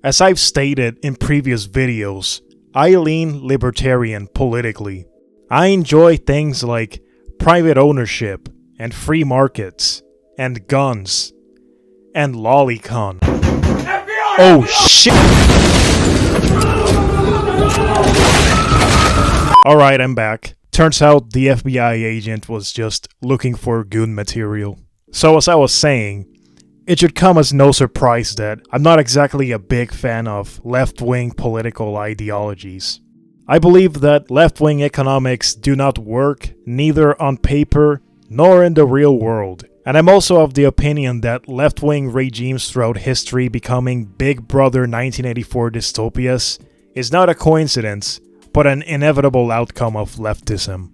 As I've stated in previous videos, I lean libertarian politically. I enjoy things like private ownership and free markets and guns and lolicon. Oh shit! Alright, I'm back. Turns out the FBI agent was just looking for goon material. So as I was saying, it should come as no surprise that I'm not exactly a big fan of left-wing political ideologies. I believe that left-wing economics do not work neither on paper nor in the real world. And I'm also of the opinion that left-wing regimes throughout history becoming Big Brother 1984 dystopias is not a coincidence, but an inevitable outcome of leftism.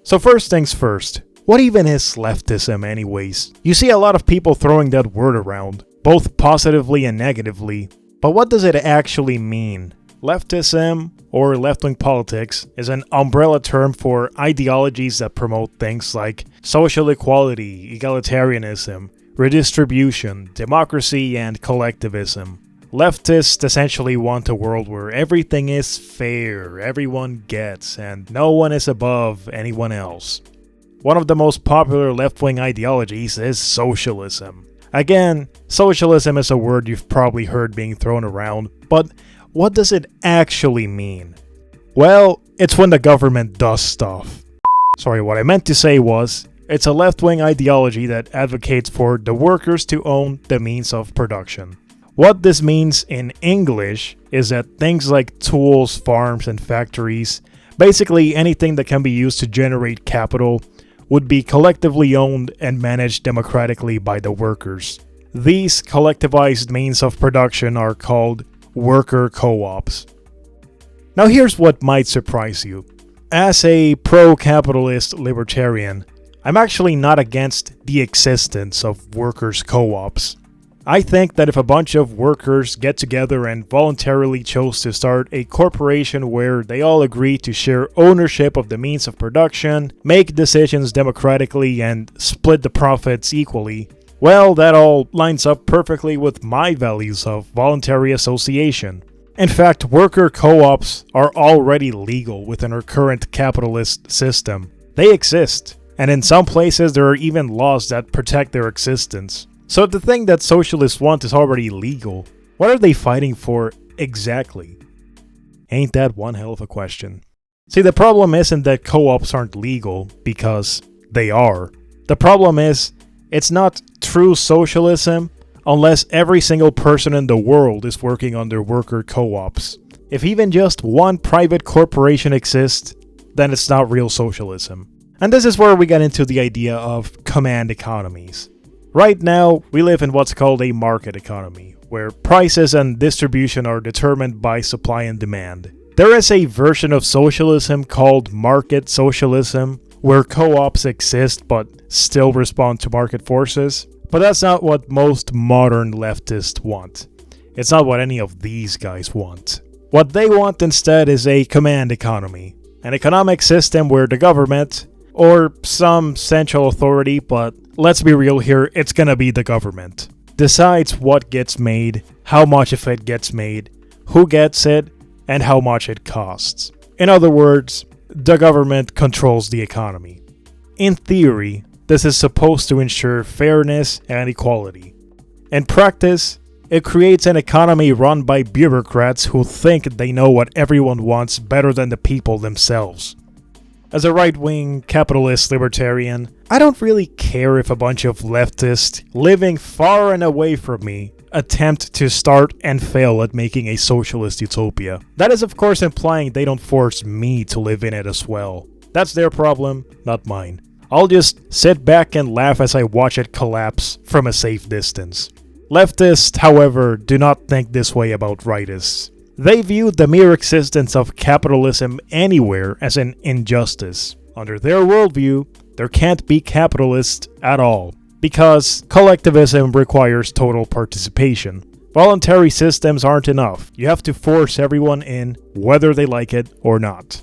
So first things first. What even is leftism anyways? You see a lot of people throwing that word around, both positively and negatively, but what does it actually mean? Leftism, or left-wing politics, is an umbrella term for ideologies that promote things like social equality, egalitarianism, redistribution, democracy, and collectivism. Leftists essentially want a world where everything is fair, everyone gets, and no one is above anyone else. One of the most popular left-wing ideologies is socialism. Again, socialism is a word you've probably heard being thrown around, but what does it actually mean? Well, it's when the government does stuff. Sorry, what I meant to say was, it's a left-wing ideology that advocates for the workers to own the means of production. What this means in English is that things like tools, farms, and factories, basically anything that can be used to generate capital, would be collectively owned and managed democratically by the workers. These collectivized means of production are called worker co-ops. Now here's what might surprise you. As a pro-capitalist libertarian, I'm actually not against the existence of workers co-ops. I think that if a bunch of workers get together and voluntarily chose to start a corporation where they all agree to share ownership of the means of production, make decisions democratically, and split the profits equally, well, that all lines up perfectly with my values of voluntary association. In fact, worker co-ops are already legal within our current capitalist system. They exist, and in some places there are even laws that protect their existence. So if the thing that socialists want is already legal, what are they fighting for exactly? Ain't that one hell of a question? See, the problem isn't that co-ops aren't legal, because they are. The problem is, it's not true socialism unless every single person in the world is working under worker co-ops. If even just one private corporation exists, then it's not real socialism. And this is where we get into the idea of command economies. Right now, we live in what's called a market economy, where prices and distribution are determined by supply and demand. There is a version of socialism called market socialism, where co-ops exist but still respond to market forces. But that's not what most modern leftists want. It's not what any of these guys want. What they want instead is a command economy, an economic system where the government, or some central authority, but let's be real here, it's gonna be the government, decides what gets made, how much of it gets made, who gets it, and how much it costs. In other words, the government controls the economy. In theory, this is supposed to ensure fairness and equality. In practice, it creates an economy run by bureaucrats who think they know what everyone wants better than the people themselves. As a right-wing capitalist libertarian, I don't really care if a bunch of leftists living far and away from me attempt to start and fail at making a socialist utopia. That is of course implying they don't force me to live in it as well. That's their problem, not mine. I'll just sit back and laugh as I watch it collapse from a safe distance. Leftists, however, do not think this way about rightists. They view the mere existence of capitalism anywhere as an injustice. Under their worldview, there can't be capitalists at all, because collectivism requires total participation. Voluntary systems aren't enough. You have to force everyone in, whether they like it or not.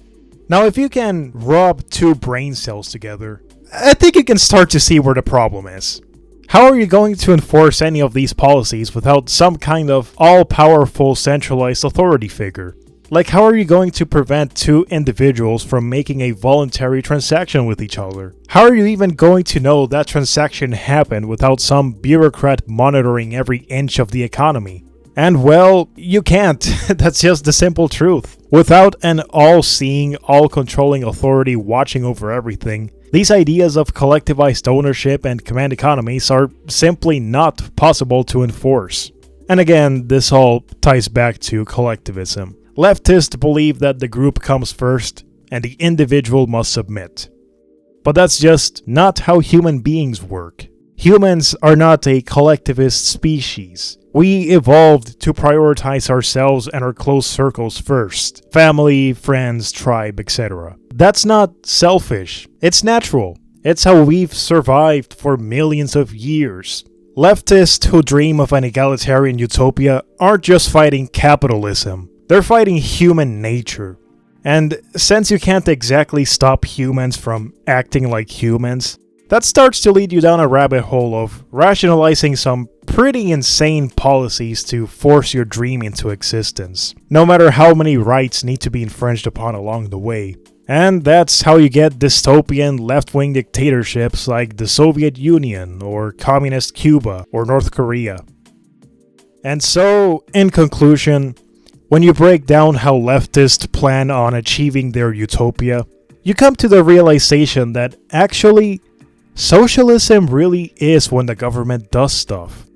Now, if you can rub two brain cells together, I think you can start to see where the problem is. How are you going to enforce any of these policies without some kind of all-powerful centralized authority figure? Like, how are you going to prevent two individuals from making a voluntary transaction with each other? How are you even going to know that transaction happened without some bureaucrat monitoring every inch of the economy? And well, you can't. That's just the simple truth. Without an all-seeing, all-controlling authority watching over everything, these ideas of collectivized ownership and command economies are simply not possible to enforce. And again, this all ties back to collectivism. Leftists believe that the group comes first and the individual must submit. But that's just not how human beings work. Humans are not a collectivist species. We evolved to prioritize ourselves and our close circles first. Family, friends, tribe, etc. That's not selfish. It's natural. It's how we've survived for millions of years. Leftists who dream of an egalitarian utopia aren't just fighting capitalism. They're fighting human nature. And since you can't exactly stop humans from acting like humans, that starts to lead you down a rabbit hole of rationalizing some pretty insane policies to force your dream into existence, no matter how many rights need to be infringed upon along the way. And that's how you get dystopian left-wing dictatorships like the Soviet Union, or Communist Cuba, or North Korea. And so, in conclusion, when you break down how leftists plan on achieving their utopia, you come to the realization that actually, socialism really is when the government does stuff.